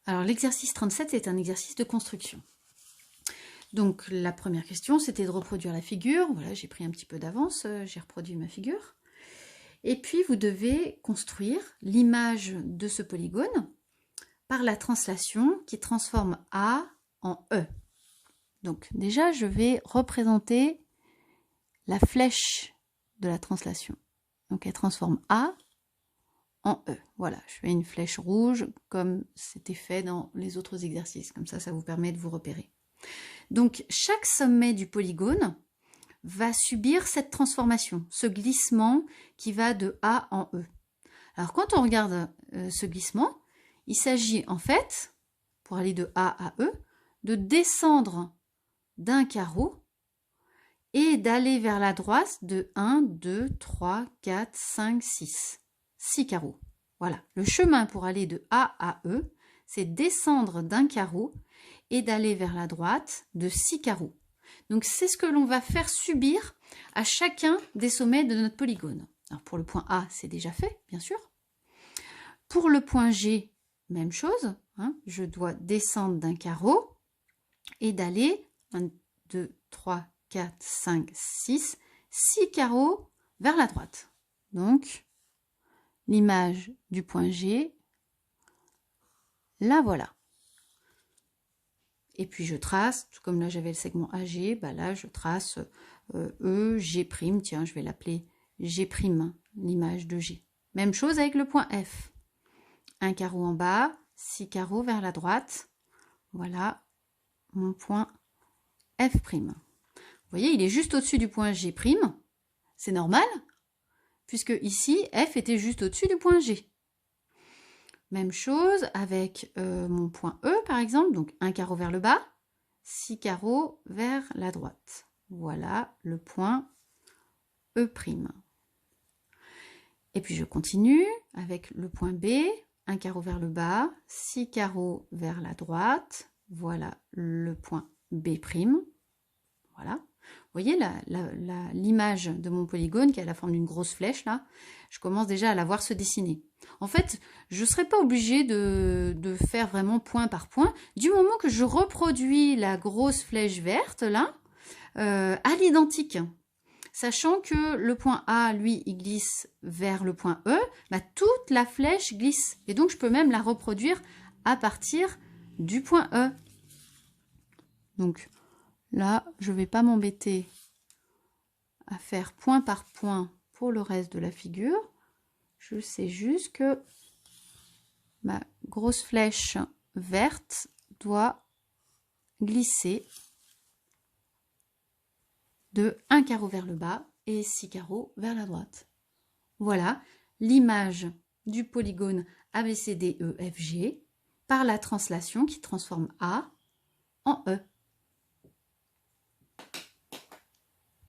Alors l'exercice 37 est un exercice de construction. Donc la première question, c'était de reproduire la figure. Voilà, j'ai pris un petit peu d'avance, j'ai reproduit ma figure. Et puis vous devez construire l'image de ce polygone par la translation qui transforme A en E. Donc déjà, je vais représenter la flèche de la translation. Donc elle transforme A en E. Voilà, je fais une flèche rouge comme c'était fait dans les autres exercices. Comme ça vous permet de vous repérer. Donc chaque sommet du polygone va subir cette transformation, ce glissement qui va de A en E. Alors quand on regarde ce glissement, il s'agit en fait, pour aller de A à E, de descendre d'un carreau et d'aller vers la droite de 1, 2, 3, 4, 5, 6. 6 carreaux. Voilà, le chemin pour aller de A à E, c'est descendre d'un carreau et d'aller vers la droite de 6 carreaux. Donc c'est ce que l'on va faire subir à chacun des sommets de notre polygone. Alors pour le point A, c'est déjà fait, bien sûr. Pour le point G, même chose. Je dois descendre d'un carreau et d'aller 1, 2, 3, 4, 5, 6, 6 carreaux vers la droite. Donc, l'image du point G, la voilà. Et puis je trace, tout comme là j'avais le segment AG, là je trace E, G', tiens je vais l'appeler G', l'image de G. Même chose avec le point F. Un carreau en bas, 6 carreaux vers la droite. Voilà mon point F'. Vous voyez, il est juste au-dessus du point G'. C'est normal, puisque ici, F était juste au-dessus du point G. Même chose avec mon point E, par exemple. Donc, un carreau vers le bas, 6 carreaux vers la droite. Voilà le point E'. Et puis, je continue avec le point B. Un carreau vers le bas, 6 carreaux vers la droite. Voilà le point B'. Voilà. Vous voyez l'image de mon polygone qui a la forme d'une grosse flèche là. Je commence déjà à la voir se dessiner. En fait, je ne serai pas obligée de faire vraiment point par point. Du moment que je reproduis la grosse flèche verte là, à l'identique. Sachant que le point A, lui, il glisse vers le point E, toute la flèche glisse. Et donc, je peux même la reproduire à partir du point E. Donc, là, je ne vais pas m'embêter à faire point par point pour le reste de la figure. Je sais juste que ma grosse flèche verte doit glisser de 1 carreau vers le bas et 6 carreaux vers la droite. Voilà l'image du polygone ABCDEFG par la translation qui transforme A en E.